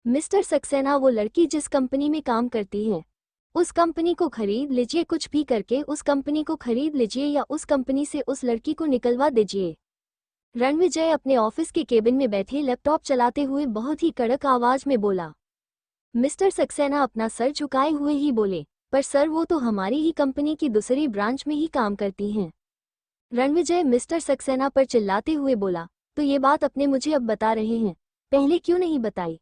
Mister Saxena वो लड़की जिस कंपनी में काम करती है उस कंपनी को खरीद लीजिए, कुछ भी करके उस कंपनी को खरीद लीजिए या उस कंपनी से उस लड़की को निकलवा दीजिए। रणविजय अपने ऑफिस के केबिन में बैठे लैपटॉप चलाते हुए बहुत ही कड़क आवाज में बोला। मिस्टर सक्सेना अपना सर झुकाए हुए ही बोले, पर सर वो तो हमारी ही कंपनी की दूसरी ब्रांच में ही काम करती हैं। रणविजय मिस्टर सक्सेना पर चिल्लाते हुए बोला, तो ये बात अपने मुझे अब बता रहे हैं, पहले क्यों नहीं बताई?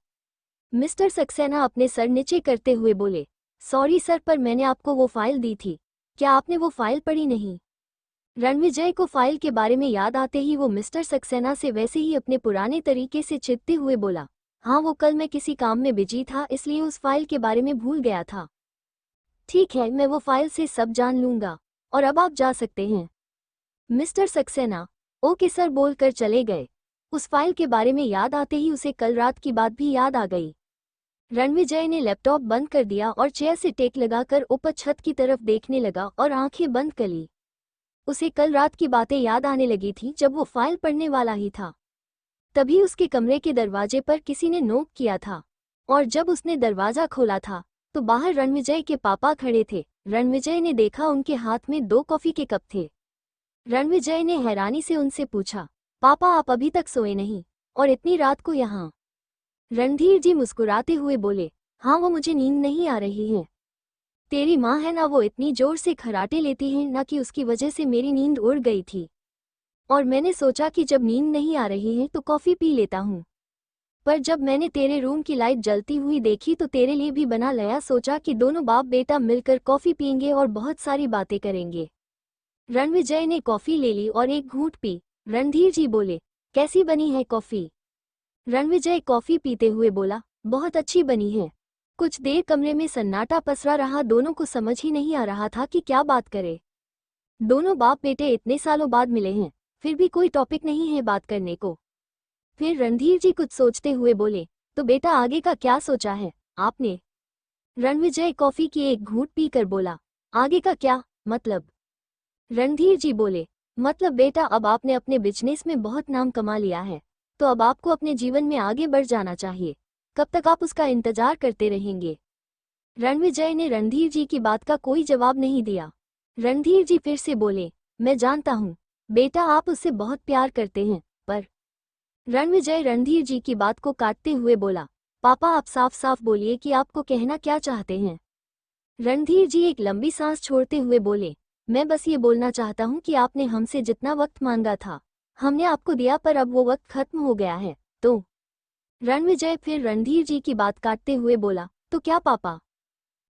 मिस्टर सक्सेना अपने सर नीचे करते हुए बोले, सॉरी सर, पर मैंने आपको वो फाइल दी थी, क्या आपने वो फाइल पढ़ी नहीं? रणविजय को फाइल के बारे में याद आते ही वो मिस्टर सक्सेना से वैसे ही अपने पुराने तरीके से चिढ़ते हुए बोला, हाँ वो कल मैं किसी काम में बिजी था इसलिए उस फाइल के बारे में भूल गया था। ठीक है, मैं वो फाइल से सब जान लूंगा और अब आप जा सकते हैं। मिस्टर सक्सेना ओके सर बोलकर चले गए। उस फाइल के बारे में याद आते ही उसे कल रात की बात भी याद आ गई। रणविजय ने लैपटॉप बंद कर दिया और चेयर से टेक लगाकर ऊपर छत की तरफ देखने लगा और आंखें बंद कर ली। उसे कल रात की बातें याद आने लगी थी जब वो फाइल पढ़ने वाला ही था। तभी उसके कमरे के दरवाजे पर किसी ने नॉक किया था और जब उसने दरवाजा खोला था तो बाहर रणविजय के पापा खड़े थे। रणविजय ने देखा उनके हाथ में 2 कॉफी के कप थे। रणविजय ने हैरानी से उनसे पूछा, पापा आप अभी तक सोए नहीं और इतनी रात को यहाँ? रणधीर जी मुस्कुराते हुए बोले, हाँ वो मुझे नींद नहीं आ रही है। तेरी माँ है ना, वो इतनी जोर से खर्राटे लेती है ना कि उसकी वजह से मेरी नींद उड़ गई थी और मैंने सोचा कि जब नींद नहीं आ रही है तो कॉफ़ी पी लेता हूँ, पर जब मैंने तेरे रूम की लाइट जलती हुई देखी तो तेरे लिए भी बना लाया, सोचा कि दोनों बाप बेटा मिलकर कॉफ़ी पीएंगे और बहुत सारी बातें करेंगे। रणविजय ने कॉफ़ी ले ली और एक घूंट पी। रणधीर जी बोले, कैसी बनी है कॉफ़ी? रणविजय कॉफ़ी पीते हुए बोला, बहुत अच्छी बनी है। कुछ देर कमरे में सन्नाटा पसरा रहा, दोनों को समझ ही नहीं आ रहा था कि क्या बात करे। दोनों बाप बेटे इतने सालों बाद मिले हैं, फिर भी कोई टॉपिक नहीं है बात करने को। फिर रणधीर जी कुछ सोचते हुए बोले, तो बेटा आगे का क्या सोचा है आपने? रणविजय कॉफ़ी की एक घूंट पीकर बोला, आगे का क्या मतलब? रणधीर जी बोले, मतलब बेटा अब आपने अपने बिजनेस में बहुत नाम कमा लिया है, तो अब आपको अपने जीवन में आगे बढ़ जाना चाहिए। कब तक आप उसका इंतजार करते रहेंगे? रणविजय ने रणधीर जी की बात का कोई जवाब नहीं दिया। रणधीर जी फिर से बोले, मैं जानता हूँ बेटा आप उससे बहुत प्यार करते हैं, पर रणविजय रणधीर जी की बात को काटते हुए बोला, पापा आप साफ साफ बोलिए कि आपको कहना क्या चाहते हैं? रणधीर जी एक लंबी सांस छोड़ते हुए बोले, मैं बस ये बोलना चाहता हूँ कि आपने हमसे जितना वक्त मांगा था हमने आपको दिया, पर अब वो वक्त खत्म हो गया है। तो रणविजय फिर रणधीर जी की बात काटते हुए बोला, तो क्या पापा?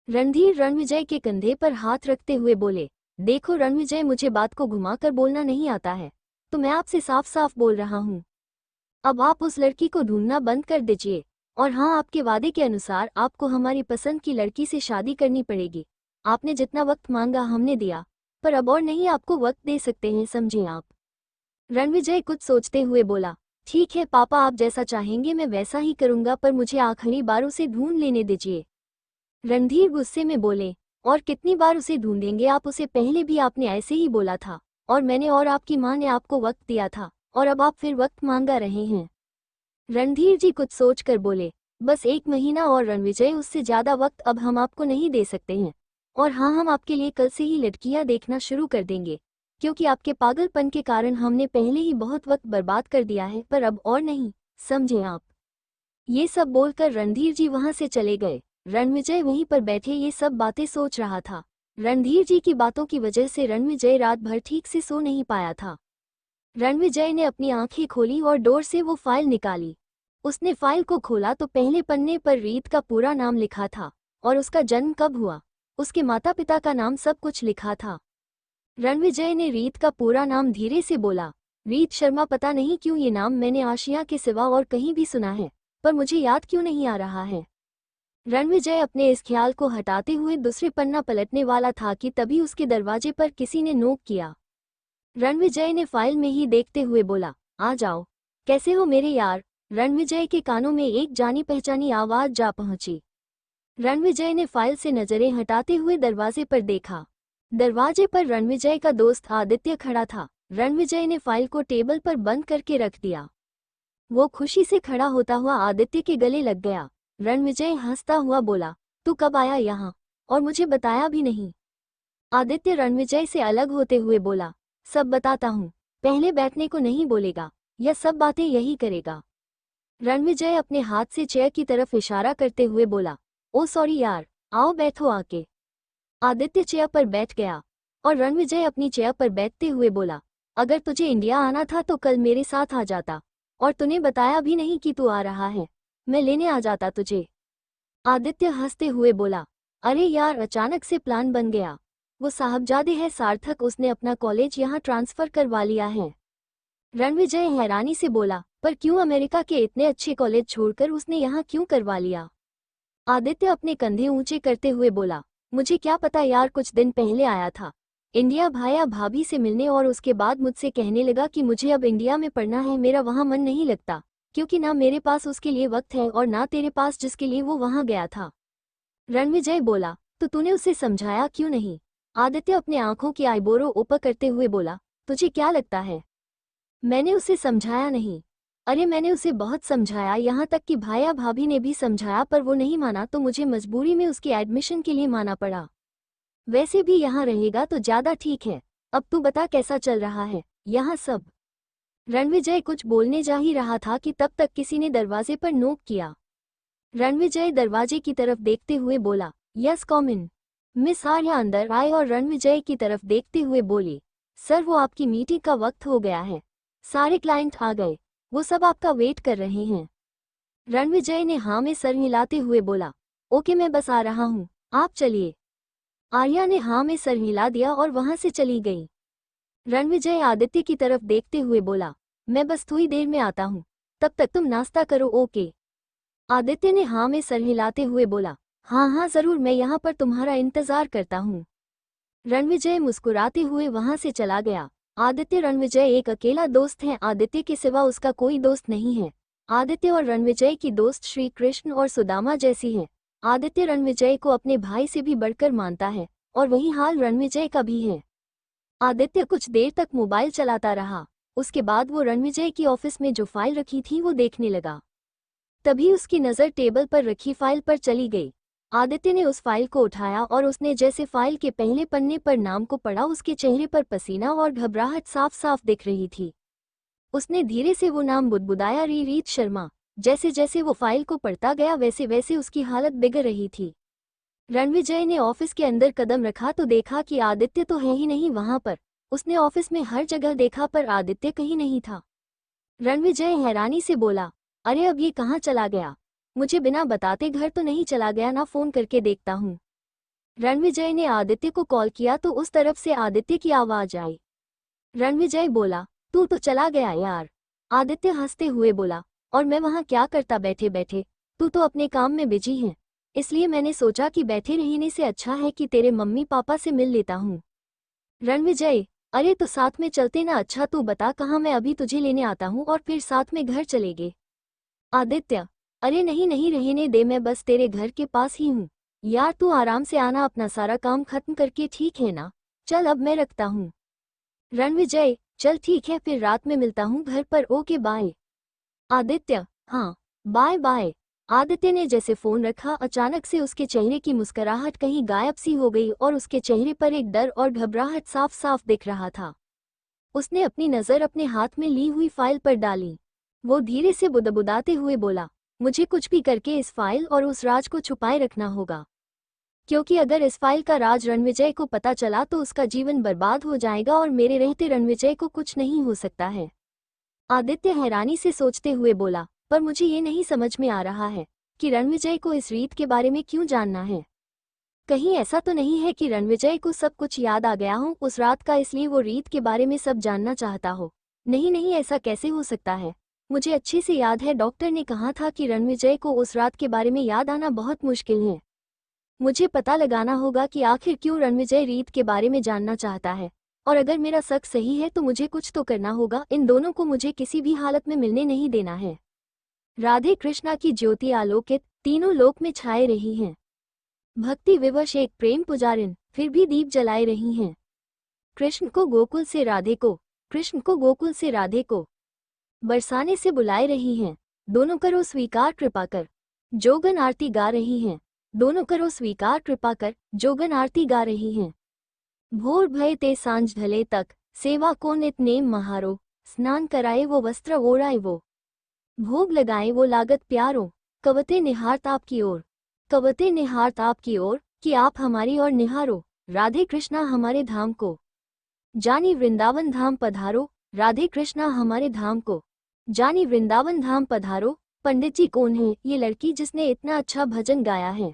रणधीर रणविजय के कंधे पर हाथ रखते हुए बोले, देखो रणविजय, मुझे बात को घुमाकर बोलना नहीं आता है, तो मैं आपसे साफ साफ बोल रहा हूँ, अब आप उस लड़की को ढूंढना बंद कर दीजिए और हाँ, आपके वादे के अनुसार आपको हमारी पसंद की लड़की से शादी करनी पड़ेगी। आपने जितना वक्त मांगा हमने दिया, पर अब और नहीं आपको वक्त दे सकते हैं, समझे आप? रणविजय कुछ सोचते हुए बोला, ठीक है पापा, आप जैसा चाहेंगे मैं वैसा ही करूंगा, पर मुझे आखिरी बार उसे ढूंढ लेने दीजिए। रणधीर गुस्से में बोले, और कितनी बार उसे ढूंढेंगे आप? उसे पहले भी आपने ऐसे ही बोला था और मैंने और आपकी माँ ने आपको वक्त दिया था और अब आप फिर वक्त मांगा रहे हैं। रणधीर जी कुछ सोचकर बोले, बस 1 महीना और रणविजय, उससे ज्यादा वक्त अब हम आपको नहीं दे सकते हैं। और हाँ, हम आपके लिए कल से ही लड़कियां देखना शुरू कर देंगे, क्योंकि आपके पागलपन के कारण हमने पहले ही बहुत वक्त बर्बाद कर दिया है, पर अब और नहीं, समझे आप? ये सब बोलकर रणधीर जी वहां से चले गए। रणविजय वहीं पर बैठे ये सब बातें सोच रहा था। रणधीर जी की बातों की वजह से रणविजय रात भर ठीक से सो नहीं पाया था। रणविजय ने अपनी आंखें खोली और डोर से वो फाइल निकाली। उसने फाइल को खोला तो पहले पन्ने पर रीत का पूरा नाम लिखा था और उसका जन्म कब हुआ, उसके माता पिता का नाम, सब कुछ लिखा था। रणविजय ने रीत का पूरा नाम धीरे से बोला, रीत शर्मा, पता नहीं क्यों ये नाम मैंने आशिया के सिवा और कहीं भी सुना है, पर मुझे याद क्यों नहीं आ रहा है। रणविजय अपने इस ख्याल को हटाते हुए दूसरे पन्ना पलटने वाला था कि तभी उसके दरवाजे पर किसी ने नोक किया। रणविजय ने फाइल में ही देखते हुए बोला, आ जाओ, कैसे हो मेरे यार? रणविजय के कानों में एक जानी पहचानी आवाज जा पहुंची। रणविजय ने फाइल से नजरें हटाते हुए दरवाजे पर देखा। दरवाजे पर रणविजय का दोस्त आदित्य खड़ा था। रणविजय ने फाइल को टेबल पर बंद करके रख दिया। वो खुशी से खड़ा होता हुआ आदित्य के गले लग गया। रणविजय हंसता हुआ बोला, तू कब आया यहाँ, और मुझे बताया भी नहीं। आदित्य रणविजय से अलग होते हुए बोला, सब बताता हूँ, पहले बैठने को नहीं बोलेगा या सब बातें यही करेगा। रणविजय अपने हाथ से चेयर की तरफ इशारा करते हुए बोला, ओ सॉरी यार, आओ बैठो आके। आदित्य चेयर पर बैठ गया और रणविजय अपनी चेयर पर बैठते हुए बोला, अगर तुझे इंडिया आना था तो कल मेरे साथ आ जाता, और तूने बताया भी नहीं कि तू आ रहा है, मैं लेने आ जाता तुझे। आदित्य हंसते हुए बोला, अरे यार अचानक से प्लान बन गया, वो साहबजादे है सार्थक, उसने अपना कॉलेज यहाँ ट्रांसफर करवा लिया है। रणविजय हैरानी से बोला, पर क्यों, अमेरिका के इतने अच्छे कॉलेज छोड़कर उसने यहाँ क्यों करवा लिया? आदित्य अपने कंधे ऊंचे करते हुए बोला, मुझे क्या पता यार, कुछ दिन पहले आया था इंडिया भाया भाभी से मिलने, और उसके बाद मुझसे कहने लगा कि मुझे अब इंडिया में पढ़ना है, मेरा वहाँ मन नहीं लगता, क्योंकि ना मेरे पास उसके लिए वक्त है और ना तेरे पास जिसके लिए वो वहाँ गया था। रणविजय बोला, तो तूने उसे समझाया क्यों नहीं? आदित्य अपने आंखों की आईब्रो ऊपर करते हुए बोला, तुझे क्या लगता है मैंने उसे समझाया नहीं? अरे मैंने उसे बहुत समझाया, यहाँ तक कि भाया भाभी ने भी समझाया, पर वो नहीं माना, तो मुझे मजबूरी में उसकी एडमिशन के लिए माना पड़ा। वैसे भी यहाँ रहेगा तो ज्यादा ठीक है। अब तू बता कैसा चल रहा है यहाँ सब? रणविजय कुछ बोलने जा ही रहा था कि तब तक किसी ने दरवाजे पर नोक किया। रणविजय दरवाजे की तरफ देखते हुए बोला, यस कम इन। मिस आर्या अंदर आए और रणविजय की तरफ देखते हुए बोली, सर वो आपकी मीटिंग का वक्त हो गया है, सारे क्लाइंट आ गए, वो सब आपका वेट कर रहे हैं। रणविजय ने हाँ में सर हिलाते हुए बोला, ओके मैं बस आ रहा हूँ, आप चलिए। आर्या ने हाँ में सर हिला दिया और वहां से चली गई। रणविजय आदित्य की तरफ देखते हुए बोला, मैं बस थोड़ी देर में आता हूँ, तब तक तुम नाश्ता करो, ओके? आदित्य ने हाँ में सर हिलाते हुए बोला, हाँ हाँ जरूर, मैं यहाँ पर तुम्हारा इंतजार करता हूँ। रणविजय मुस्कुराते हुए वहां से चला गया। आदित्य रणविजय एक अकेला दोस्त है, आदित्य के सिवा उसका कोई दोस्त नहीं है। आदित्य और रणविजय की दोस्त श्री कृष्ण और सुदामा जैसी है। आदित्य रणविजय को अपने भाई से भी बढ़कर मानता है, और वही हाल रणविजय का भी है। आदित्य कुछ देर तक मोबाइल चलाता रहा, उसके बाद वो रणविजय की ऑफिस में जो फाइल रखी थी वो देखने लगा। तभी उसकी नज़र टेबल पर रखी फाइल पर चली गई। आदित्य ने उस फाइल को उठाया और उसने जैसे फाइल के पहले पन्ने पर नाम को पढ़ा, उसके चेहरे पर पसीना और घबराहट साफ साफ दिख रही थी। उसने धीरे से वो नाम बुदबुदाया, रीत शर्मा। जैसे जैसे वो फाइल को पढ़ता गया वैसे वैसे उसकी हालत बिगड़ रही थी। रणविजय ने ऑफिस के अंदर कदम रखा तो देखा कि आदित्य तो है ही नहीं वहां पर। उसने ऑफिस में हर जगह देखा पर आदित्य कहीं नहीं था। रणविजय हैरानी से बोला, अरे अब ये कहाँ चला गया? मुझे बिना बताते घर तो नहीं चला गया ना? फोन करके देखता हूँ। रणविजय ने आदित्य को कॉल किया तो उस तरफ से आदित्य की आवाज आई। रणविजय बोला, तू तो चला गया यार। आदित्य हंसते हुए बोला, और मैं वहाँ क्या करता बैठे बैठे, तू तो अपने काम में बिजी है, इसलिए मैंने सोचा कि बैठे रहने से अच्छा है कि तेरे मम्मी पापा से मिल लेता हूँ। रणविजय, अरे तो साथ में चलते ना? अच्छा तू बता कहाँ, मैं अभी तुझे लेने आता हूँ और फिर साथ में घर चलेंगे। आदित्य, अरे नहीं नहीं रहने दे, मैं बस तेरे घर के पास ही हूँ यार, तू आराम से आना, अपना सारा काम खत्म करके, ठीक है ना? चल अब मैं रखता हूँ। रणविजय, चल ठीक है, फिर रात में मिलता हूँ घर पर, ओके बाय। आदित्य, हाँ बाय बाय। आदित्य ने जैसे फोन रखा अचानक से उसके चेहरे की मुस्कुराहट कहीं गायब सी हो गई और उसके चेहरे पर एक डर और घबराहट साफ साफ दिख रहा था। उसने अपनी नज़र अपने हाथ में ली हुई फाइल पर डाली। वो धीरे से बुदबुदाते हुए बोला, मुझे कुछ भी करके इस फाइल और उस राज को छुपाए रखना होगा, क्योंकि अगर इस फाइल का राज रणविजय को पता चला तो उसका जीवन बर्बाद हो जाएगा और मेरे रहते रणविजय को कुछ नहीं हो सकता है। आदित्य हैरानी से सोचते हुए बोला, पर मुझे ये नहीं समझ में आ रहा है कि रणविजय को इस रीत के बारे में क्यों जानना है। कहीं ऐसा तो नहीं है कि रणविजय को सब कुछ याद आ गया हो उस रात का, इसलिए वो रीत के बारे में सब जानना चाहता हो? नहीं नहीं, ऐसा कैसे हो सकता है? मुझे अच्छे से याद है, डॉक्टर ने कहा था कि रणविजय को उस रात के बारे में याद आना बहुत मुश्किल है। मुझे पता लगाना होगा कि आखिर क्यों रणविजय रीत के बारे में जानना चाहता है, और अगर मेरा शक सही है तो मुझे कुछ तो करना होगा। इन दोनों को मुझे किसी भी हालत में मिलने नहीं देना है। राधे कृष्णा की ज्योति आलोकित तीनों लोक में छाए रही हैं। भक्ति विवश एक प्रेम पुजारिन फिर भी दीप जलाए रही हैं। कृष्ण को गोकुल से राधे को, कृष्ण को गोकुल से राधे को बरसाने से बुलाए रही हैं। दोनों करो स्वीकार कृपा कर। जोगन आरती गा रही हैं। दोनों करो स्वीकार कृपा कर, जोगन आरती गा रही हैं। भोर भय ते सांझ ढले तक, सेवा को नित नेम महारो, स्नान कराए वो वस्त्र ओढ़ाए वो, भोग लगाए वो लागत प्यारो, कवते निहारत आपकी ओर, कवते निहारत आपकी ओर, कि आप हमारी ओर निहारो, राधे कृष्णा हमारे धाम को, जानी वृंदावन धाम पधारो, राधे कृष्णा हमारे धाम को, जानी वृंदावन धाम पधारो। पंडित जी कौन है ये लड़की जिसने इतना अच्छा भजन गाया है?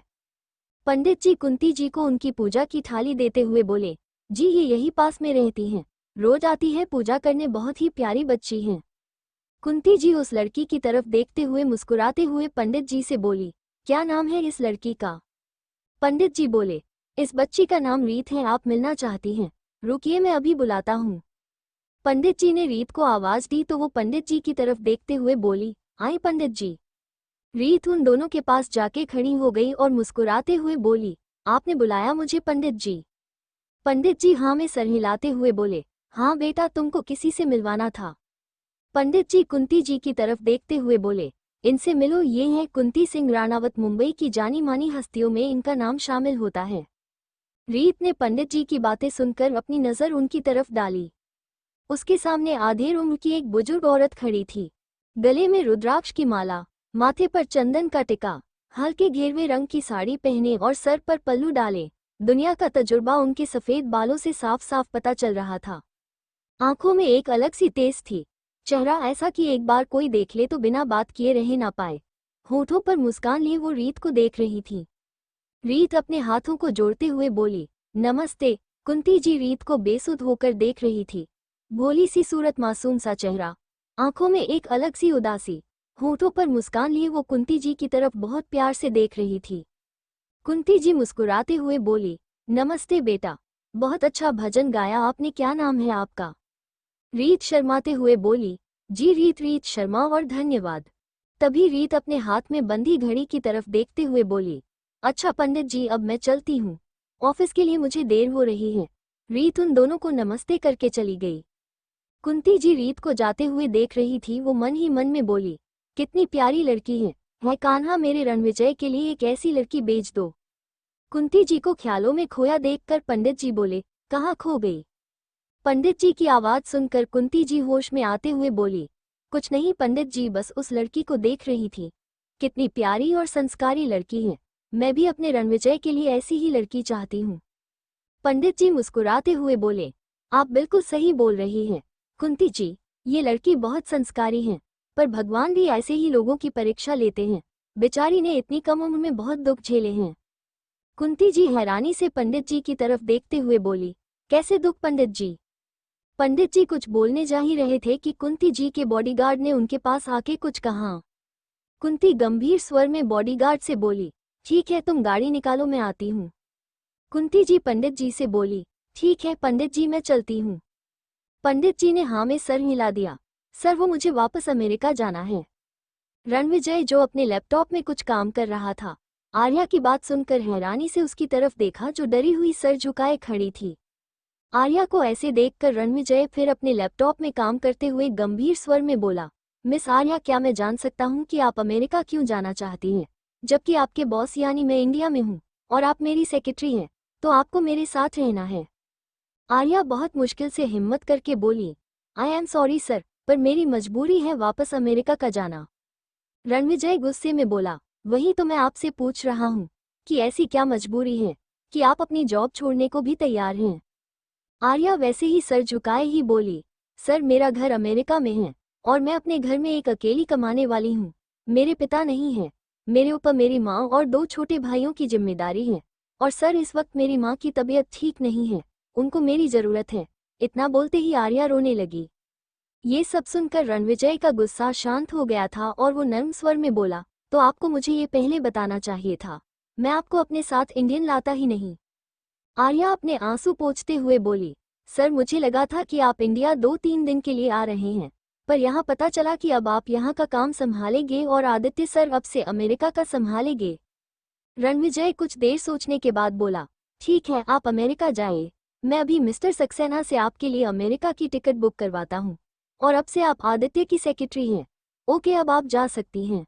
पंडित जी कुंती जी को उनकी पूजा की थाली देते हुए बोले, जी ये यही पास में रहती हैं, रोज आती है पूजा करने, बहुत ही प्यारी बच्ची हैं। कुंती जी उस लड़की की तरफ देखते हुए मुस्कुराते हुए पंडित जी से बोली, क्या नाम है इस लड़की का? पंडित जी बोले, इस बच्ची का नाम रीत है, आप मिलना चाहती हैं? रुकिए मैं अभी बुलाता हूँ। पंडित जी ने रीत को आवाज दी तो वो पंडित जी की तरफ देखते हुए बोली, आए पंडित जी। रीत उन दोनों के पास जाके खड़ी हो गई और मुस्कुराते हुए बोली, आपने बुलाया मुझे पंडित जी? पंडित जी हाँ में सर हिलाते हुए बोले, हाँ बेटा तुमको किसी से मिलवाना था। पंडित जी कुंती जी की तरफ देखते हुए बोले, इनसे मिलो, ये हैं कुंती सिंह राणावत, मुंबई की जानी मानी हस्तियों में इनका नाम शामिल होता है। रीत ने पंडित जी की बातें सुनकर अपनी नज़र उनकी तरफ डाली। उसके सामने आधेड़ उम्र की एक बुजुर्ग औरत खड़ी थी, गले में रुद्राक्ष की माला, माथे पर चंदन का टिका, हल्के घेरवे रंग की साड़ी पहने और सर पर पल्लू डाले। दुनिया का तजुर्बा उनके सफ़ेद बालों से साफ साफ पता चल रहा था। आंखों में एक अलग सी तेज थी, चेहरा ऐसा कि एक बार कोई देख ले तो बिना बात किए रह ना पाए। होठों पर मुस्कान लिए वो रीत को देख रही थी। रीत अपने हाथों को जोड़ते हुए बोली, नमस्ते। कुंती जी रीत को बेसुध होकर देख रही थी। भोली सी सूरत, मासूम सा चेहरा, आंखों में एक अलग सी उदासी, होठों पर मुस्कान लिए वो कुंती जी की तरफ बहुत प्यार से देख रही थी। कुंती जी मुस्कुराते हुए बोली, नमस्ते बेटा, बहुत अच्छा भजन गाया आपने, क्या नाम है आपका? रीत शर्माते हुए बोली, जी रीत शर्मा, और धन्यवाद। तभी रीत अपने हाथ में बंधी घड़ी की तरफ देखते हुए बोली, अच्छा पंडित जी अब मैं चलती हूँ, ऑफिस के लिए मुझे देर हो रही है। रीत उन दोनों को नमस्ते करके चली गई। कुंती जी रीत को जाते हुए देख रही थी। वो मन ही मन में बोली, कितनी प्यारी लड़की है कान्हा, मेरे रणविजय के लिए एक ऐसी लड़की भेज दो। कुंती जी को ख्यालों में खोया देखकर पंडित जी बोले, कहाँ खो गई? पंडित जी की आवाज सुनकर कुंती जी होश में आते हुए बोली, कुछ नहीं पंडित जी, बस उस लड़की को देख रही थी, कितनी प्यारी और संस्कारी लड़की है, मैं भी अपने रणविजय के लिए ऐसी ही लड़की चाहती हूँ। पंडित जी मुस्कुराते हुए बोले, आप बिल्कुल सही बोल रही हैं कुंती जी, ये लड़की बहुत संस्कारी है, पर भगवान भी ऐसे ही लोगों की परीक्षा लेते हैं, बेचारी ने इतनी कम उम्र में बहुत दुख झेले हैं। कुंती जी हैरानी से पंडित जी की तरफ देखते हुए बोली, कैसे दुख पंडित जी? पंडित जी कुछ बोलने जा ही रहे थे कि कुंती जी के बॉडीगार्ड ने उनके पास आके कुछ कहा। कुंती गंभीर स्वर में बॉडीगार्ड से बोली, ठीक है तुम गाड़ी निकालो, मैं आती हूँ। कुंती जी पंडित जी से बोली, ठीक है पंडित जी मैं चलती हूँ। पंडित जी ने हाँ में सर हिला दिया, सर वो मुझे वापस अमेरिका जाना है। रणविजय जो अपने लैपटॉप में कुछ काम कर रहा था, आर्या की बात सुनकर हैरानी से उसकी तरफ देखा जो डरी हुई सर झुकाए खड़ी थी। आर्या को ऐसे देखकर रणविजय फिर अपने लैपटॉप में काम करते हुए गंभीर स्वर में बोला, मिस आर्या क्या मैं जान सकता हूँ कि आप अमेरिका क्यों जाना चाहती हैं, जबकि आपके बॉस यानी मैं इंडिया में हूँ और आप मेरी सेक्रेटरी हैं, तो आपको मेरे साथ रहना है। आर्या बहुत मुश्किल से हिम्मत करके बोली, आई एम सॉरी सर, पर मेरी मजबूरी है वापस अमेरिका का जाना। रणविजय गुस्से में बोला, वही तो मैं आपसे पूछ रहा हूँ कि ऐसी क्या मजबूरी है कि आप अपनी जॉब छोड़ने को भी तैयार हैं। आर्या वैसे ही सर झुकाए ही बोली, सर मेरा घर अमेरिका में है और मैं अपने घर में एक अकेली कमाने वाली हूँ, मेरे पिता नहीं हैं, मेरे ऊपर मेरी माँ और 2 छोटे भाइयों की जिम्मेदारी है, और सर इस वक्त मेरी माँ की तबीयत ठीक नहीं है, उनको मेरी ज़रूरत है। इतना बोलते ही आर्या रोने लगी। ये सब सुनकर रणविजय का गुस्सा शांत हो गया था और वो नर्म स्वर में बोला, तो आपको मुझे ये पहले बताना चाहिए था, मैं आपको अपने साथ इंडियन लाता ही नहीं। आर्या अपने आंसू पोंछते हुए बोली, सर मुझे लगा था कि आप इंडिया 2-3 दिन के लिए आ रहे हैं, पर यहाँ पता चला कि अब आप यहाँ का काम संभालेंगे और आदित्य सर अब से अमेरिका का संभालेंगे। रणविजय कुछ देर सोचने के बाद बोला, ठीक है आप अमेरिका जाइए, मैं अभी मिस्टर सक्सेना से आपके लिए अमेरिका की टिकट बुक करवाता हूँ, और अब से आप आदित्य की सेक्रेटरी हैं। ओके अब आप जा सकती हैं।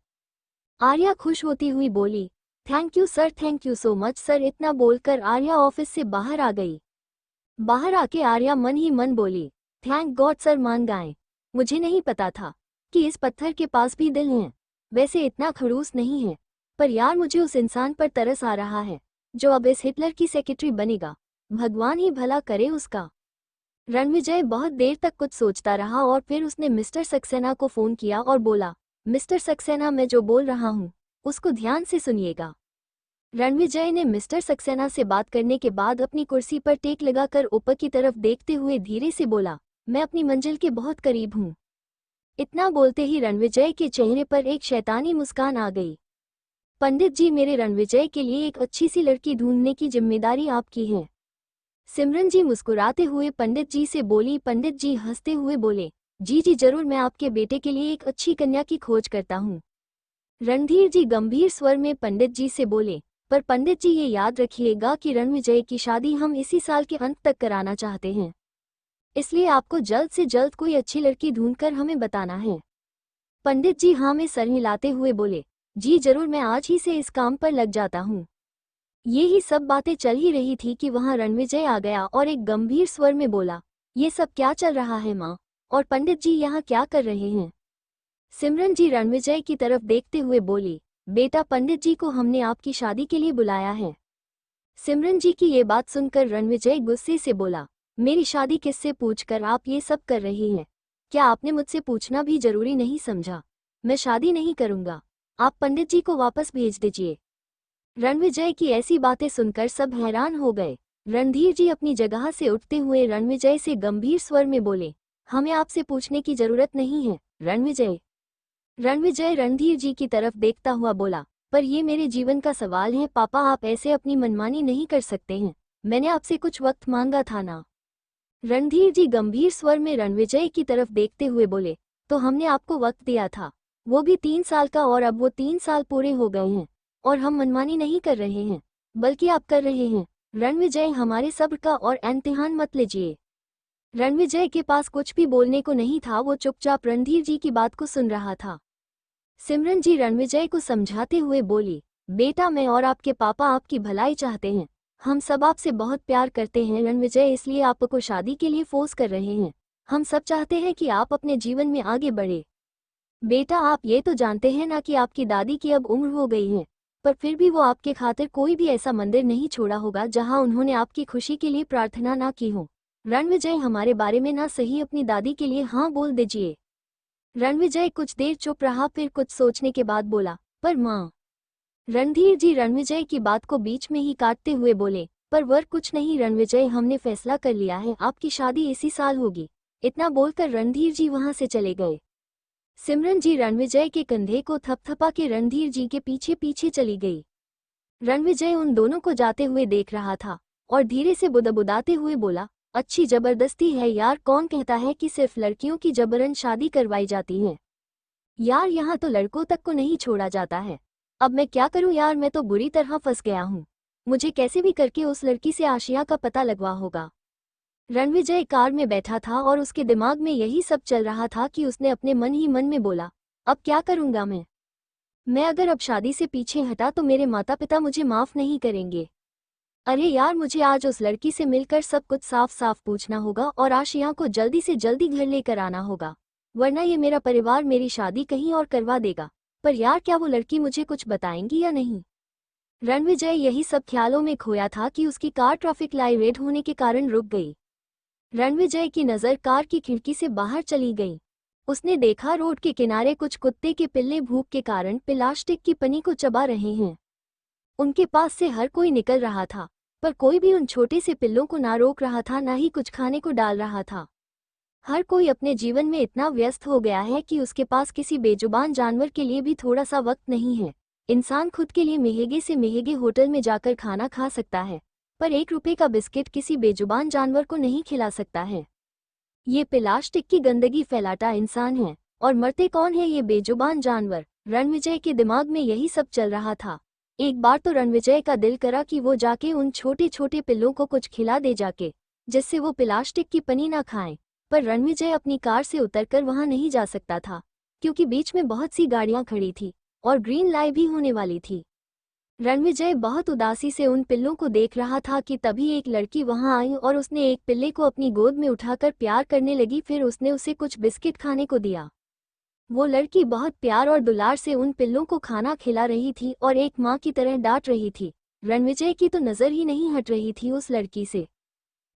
आर्या खुश होती हुई बोली, thank you sir, thank you so much sir. इतना बोलकर आर्या ऑफिस से बाहर आ गई। बाहर आके आर्या मन ही मन बोली, थैंक गॉड सर मान गए। मुझे नहीं पता था कि इस पत्थर के पास भी दिल है। वैसे इतना खड़ूस नहीं है, पर यार मुझे उस इंसान पर तरस आ रहा है जो अब इस हिटलर की सेक्रेटरी बनेगा। भगवान ही भला करे उसका। रणविजय बहुत देर तक कुछ सोचता रहा और फिर उसने मिस्टर सक्सेना को फोन किया और बोला, मिस्टर सक्सेना मैं जो बोल रहा हूँ उसको ध्यान से सुनिएगा। रणविजय ने मिस्टर सक्सेना से बात करने के बाद अपनी कुर्सी पर टेक लगाकर ऊपर की तरफ देखते हुए धीरे से बोला, मैं अपनी मंजिल के बहुत करीब हूँ। इतना बोलते ही रणविजय के चेहरे पर एक शैतानी मुस्कान आ गई। पंडित जी मेरे रणविजय के लिए एक अच्छी सी लड़की ढूंढने की जिम्मेदारी आपकी है। सिमरन जी मुस्कुराते हुए पंडित जी से बोली। पंडित जी हंसते हुए बोले, जी जी जरूर, मैं आपके बेटे के लिए एक अच्छी कन्या की खोज करता हूँ। रणधीर जी गंभीर स्वर में पंडित जी से बोले, पर पंडित जी ये याद रखिएगा कि रणविजय की शादी हम इसी साल के अंत तक कराना चाहते हैं, इसलिए आपको जल्द से जल्द कोई अच्छी लड़की ढूंढकर हमें बताना है। पंडित जी हाँ में सर हिलाते हुए बोले, जी जरूर, मैं आज ही से इस काम पर लग जाता हूँ। ये ही सब बातें चल ही रही थी कि वहां रणविजय आ गया और एक गंभीर स्वर में बोला, ये सब क्या चल रहा है माँ, और पंडित जी यहाँ क्या कर रहे हैं। सिमरन जी रणविजय की तरफ देखते हुए बोली, बेटा पंडित जी को हमने आपकी शादी के लिए बुलाया है। सिमरन जी की ये बात सुनकर रणविजय गुस्से से बोला, मेरी शादी किससे पूछकर आप ये सब कर रही हैं? क्या आपने मुझसे पूछना भी जरूरी नहीं समझा? मैं शादी नहीं करूंगा, आप पंडित जी को वापस भेज दीजिए। रणविजय की ऐसी बातें सुनकर सब हैरान हो गए। रणधीर जी अपनी जगह से उठते हुए रणविजय से गंभीर स्वर में बोले, हमें आपसे पूछने की जरूरत नहीं है रणविजय। रणविजय रणधीर जी की तरफ देखता हुआ बोला, पर ये मेरे जीवन का सवाल है पापा, आप ऐसे अपनी मनमानी नहीं कर सकते हैं। मैंने आपसे कुछ वक्त मांगा था ना। रणधीर जी गंभीर स्वर में रणविजय की तरफ देखते हुए बोले, तो हमने आपको वक्त दिया था, वो भी 3 साल का, और अब वो 3 साल पूरे हो गए हैं और हम मनमानी नहीं कर रहे हैं, बल्कि आप कर रहे हैं। रणविजय हमारे सब्र का और इम्तिहान मत लीजिए। रणविजय के पास कुछ भी बोलने को नहीं था, वो चुपचाप रणधीर जी की बात को सुन रहा था। सिमरन जी रणविजय को समझाते हुए बोली, बेटा मैं और आपके पापा आपकी भलाई चाहते हैं, हम सब आपसे बहुत प्यार करते हैं रणविजय, इसलिए आपको शादी के लिए फोर्स कर रहे हैं। हम सब चाहते हैं कि आप अपने जीवन में आगे बढ़े। बेटा आप ये तो जानते हैं ना कि आपकी दादी की अब उम्र हो गई है, पर फिर भी वो आपके खातिर कोई भी ऐसा मंदिर नहीं छोड़ा होगा जहां उन्होंने आपकी खुशी के लिए प्रार्थना ना की हो। रणविजय हमारे बारे में ना सही अपनी दादी के लिए हाँ बोल दीजिए। रणविजय कुछ देर चुप रहा, फिर कुछ सोचने के बाद बोला, पर माँ। रणधीर जी रणविजय की बात को बीच में ही काटते हुए बोले, पर वर कुछ नहीं रणविजय, हमने फैसला कर लिया है, आपकी शादी इसी साल होगी। इतना बोलकर रणधीर जी वहां से चले गए। सिमरन जी रणविजय के कंधे को थपथपा के रणधीर जी के पीछे पीछे चली गई। रणविजय उन दोनों को जाते हुए देख रहा था और धीरे से बुदबुदाते हुए बोला, अच्छी जबरदस्ती है यार, कौन कहता है कि सिर्फ लड़कियों की जबरन शादी करवाई जाती है। यार यहाँ तो लड़कों तक को नहीं छोड़ा जाता है। अब मैं क्या करूँ यार, मैं तो बुरी तरह फंस गया हूँ। मुझे कैसे भी करके उस लड़की से आशिया का पता लगवा होगा। रणविजय कार में बैठा था और उसके दिमाग में यही सब चल रहा था कि उसने अपने मन ही मन में बोला, अब क्या करूँगा मैं अगर अब शादी से पीछे हटा तो मेरे माता पिता मुझे माफ़ नहीं करेंगे। अरे यार मुझे आज उस लड़की से मिलकर सब कुछ साफ साफ पूछना होगा और आशिया को जल्दी से जल्दी घर लेकर आना होगा, वरना ये मेरा परिवार मेरी शादी कहीं और करवा देगा। पर यार क्या वो लड़की मुझे कुछ बताएंगी या नहीं। रणविजय यही सब ख्यालों में खोया था कि उसकी कार ट्रैफिक लाइट रेड होने के कारण रुक गई। रणविजय की नज़र कार की खिड़की से बाहर चली गई। उसने देखा रोड के किनारे कुछ कुत्ते के पिल्ले भूख के कारण प्लास्टिक की पन्नी को चबा रहे हैं। उनके पास से हर कोई निकल रहा था, पर कोई भी उन छोटे से पिल्लों को ना रोक रहा था, ना ही कुछ खाने को डाल रहा था। हर कोई अपने जीवन में इतना व्यस्त हो गया है कि उसके पास किसी बेजुबान जानवर के लिए भी थोड़ा सा वक्त नहीं है। इंसान खुद के लिए महंगे से महंगे होटल में जाकर खाना खा सकता है, पर 1 रुपए का बिस्किट किसी बेजुबान जानवर को नहीं खिला सकता है। ये प्लास्टिक की गंदगी फैलाता इंसान है, और मरते कौन है ये बेजुबान जानवर। रणविजय के दिमाग में यही सब चल रहा था। एक बार तो रणविजय का दिल करा कि वो जाके उन छोटे छोटे पिल्लों को कुछ खिला दे जाके, जिससे वो प्लास्टिक की पन्नी ना खाएं। पर रणविजय अपनी कार से उतरकर वहां नहीं जा सकता था, क्योंकि बीच में बहुत सी गाड़ियां खड़ी थी और ग्रीन लाई भी होने वाली थी। रणविजय बहुत उदासी से उन पिल्लों को देख रहा था कि तभी एक लड़की वहां आई और उसने एक पिल्ले को अपनी गोद में उठाकर प्यार करने लगी। फिर उसने उसे कुछ बिस्किट खाने को दिया। वो लड़की बहुत प्यार और दुलार से उन पिल्लों को खाना खिला रही थी और एक माँ की तरह डांट रही थी। रणविजय की तो नज़र ही नहीं हट रही थी उस लड़की से।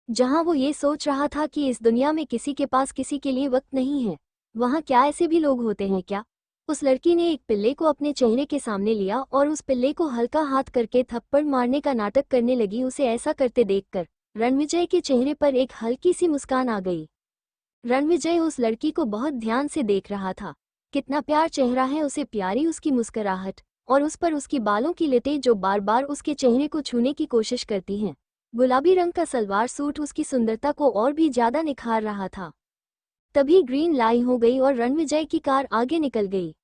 जहां वो ये सोच रहा था कि इस दुनिया में किसी के पास किसी के लिए वक्त नहीं है, वहां क्या ऐसे भी लोग होते हैं क्या? उस लड़की ने एक पिल्ले को अपने चेहरे के सामने लिया और उस पिल्ले को हल्का हाथ करके थप्पड़ मारने का नाटक करने लगी। उसे ऐसा करते देखकर रणविजय के चेहरे पर एक हल्की सी मुस्कान आ गई। रणविजय उस लड़की को बहुत ध्यान से देख रहा था। कितना प्यार चेहरा है, उसे प्यारी उसकी मुस्कुराहट और उस पर उसकी बालों की लटें जो बार बार उसके चेहरे को छूने की कोशिश करती हैं। गुलाबी रंग का सलवार सूट उसकी सुंदरता को और भी ज्यादा निखार रहा था। तभी ग्रीन लाई हो गई और रणविजय की कार आगे निकल गई।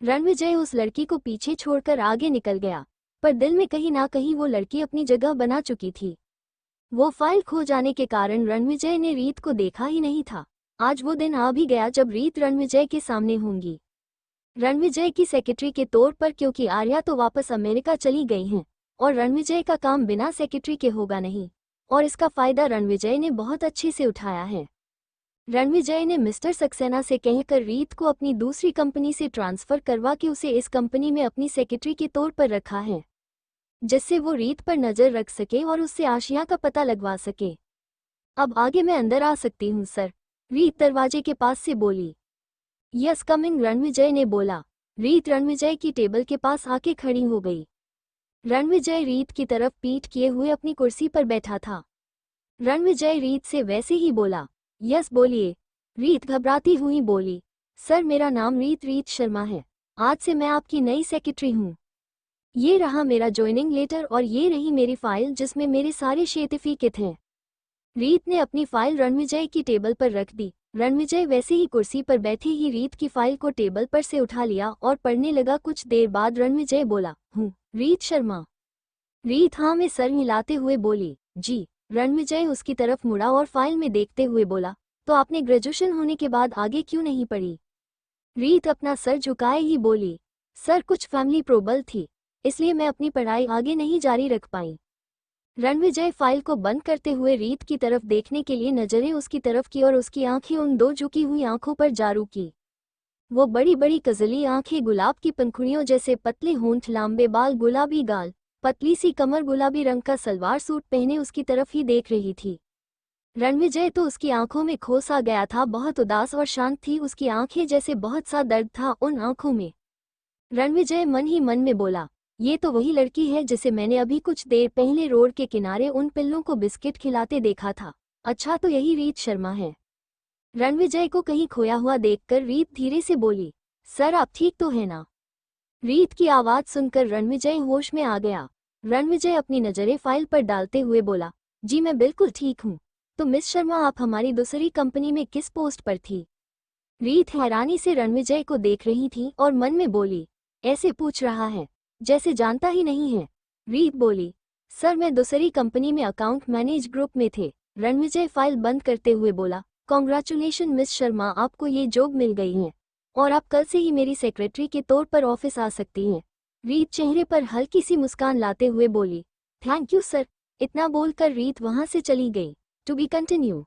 रणविजय उस लड़की को पीछे छोड़कर आगे निकल गया, पर दिल में कहीं ना कहीं वो लड़की अपनी जगह बना चुकी थी। वो फाइल खो जाने के कारण रणविजय ने रीत को देखा ही नहीं था। आज वो दिन आ भी गया जब रीत रणविजय के सामने होंगी, रणविजय की सेक्रेटरी के तौर पर, क्योंकि आर्या तो वापस अमेरिका चली गई हैं और रणविजय का काम बिना सेक्रेटरी के होगा नहीं, और इसका फायदा रणविजय ने बहुत अच्छे से उठाया है। रणविजय ने मिस्टर सक्सेना से कहकर रीत को अपनी दूसरी कंपनी से ट्रांसफर करवा के उसे इस कंपनी में अपनी सेक्रेटरी के तौर पर रखा है, जिससे वो रीत पर नजर रख सके और उससे आशिया का पता लगवा सके। अब आगे मैं अंदर आ सकती हूँ सर? रीत दरवाजे के पास से बोली। यस कमिंग, रणविजय ने बोला। रीत रणविजय की टेबल के पास आके खड़ी हो गई। रणविजय रीत की तरफ पीठ किए हुए अपनी कुर्सी पर बैठा था। रणविजय रीत से वैसे ही बोला, यस बोलिए। रीत घबराती हुई बोली, सर मेरा नाम रीत शर्मा है। आज से मैं आपकी नई सेक्रेटरी हूँ। ये रहा मेरा ज्वाइनिंग लेटर और ये रही मेरी फाइल जिसमें मेरे सारे सर्टिफिकेट हैं। रीत ने अपनी फाइल रणविजय की टेबल पर रख दी। रणविजय वैसे ही कुर्सी पर बैठे ही रीत की फाइल को टेबल पर से उठा लिया और पढ़ने लगा। कुछ देर बाद रणविजय बोला, हूँ रीत शर्मा। रीत हाँ में सर हिलाते हुए बोली, जी। रणविजय उसकी तरफ मुड़ा और फाइल में देखते हुए बोला, तो आपने ग्रेजुएशन होने के बाद आगे क्यों नहीं पढ़ी? रीत अपना सर झुकाए ही बोली, सर कुछ फैमिली प्रॉब्लम थी, इसलिए मैं अपनी पढ़ाई आगे नहीं जारी रख पाई। रणविजय फाइल को बंद करते हुए रीत की तरफ देखने के लिए नजरें उसकी तरफ की और उसकी आंखें उन दो झुकी हुई आंखों पर जा रुकी। वो बड़ी बड़ी कजली आंखें, गुलाब की पंखुड़ियों जैसे पतले होंठ, लंबे बाल, गुलाबी गाल, पतली सी कमर, गुलाबी रंग का सलवार सूट पहने उसकी तरफ ही देख रही थी। रणविजय तो उसकी आंखों में खो सा गया था। बहुत उदास और शांत थी उसकी आंखें, जैसे बहुत सा दर्द था उन आंखों में। रणविजय मन ही मन में बोला, ये तो वही लड़की है जिसे मैंने अभी कुछ देर पहले रोड के किनारे उन पिल्लों को बिस्किट खिलाते देखा था। अच्छा, तो यही रीत शर्मा है। रणविजय को कहीं खोया हुआ देखकर रीत धीरे से बोली, सर आप ठीक तो है ना? रीत की आवाज सुनकर रणविजय होश में आ गया। रणविजय अपनी नजरें फाइल पर डालते हुए बोला, जी मैं बिल्कुल ठीक हूँ। तो मिस शर्मा, आप हमारी दूसरी कंपनी में किस पोस्ट पर थी? रीत हैरानी से रणविजय को देख रही थी और मन में बोली, ऐसे पूछ रहा है जैसे जानता ही नहीं है। रीत बोली, सर मैं दूसरी कंपनी में अकाउंट मैनेज ग्रुप में थे। रणविजय फाइल बंद करते हुए बोला, कॉन्ग्रेचुलेशन मिस शर्मा, आपको ये जॉब मिल गई है और आप कल से ही मेरी सेक्रेटरी के तौर पर ऑफिस आ सकती हैं। रीत चेहरे पर हल्की सी मुस्कान लाते हुए बोली, थैंक यू सर। इतना बोलकर रीत वहां से चली गई। To be continue.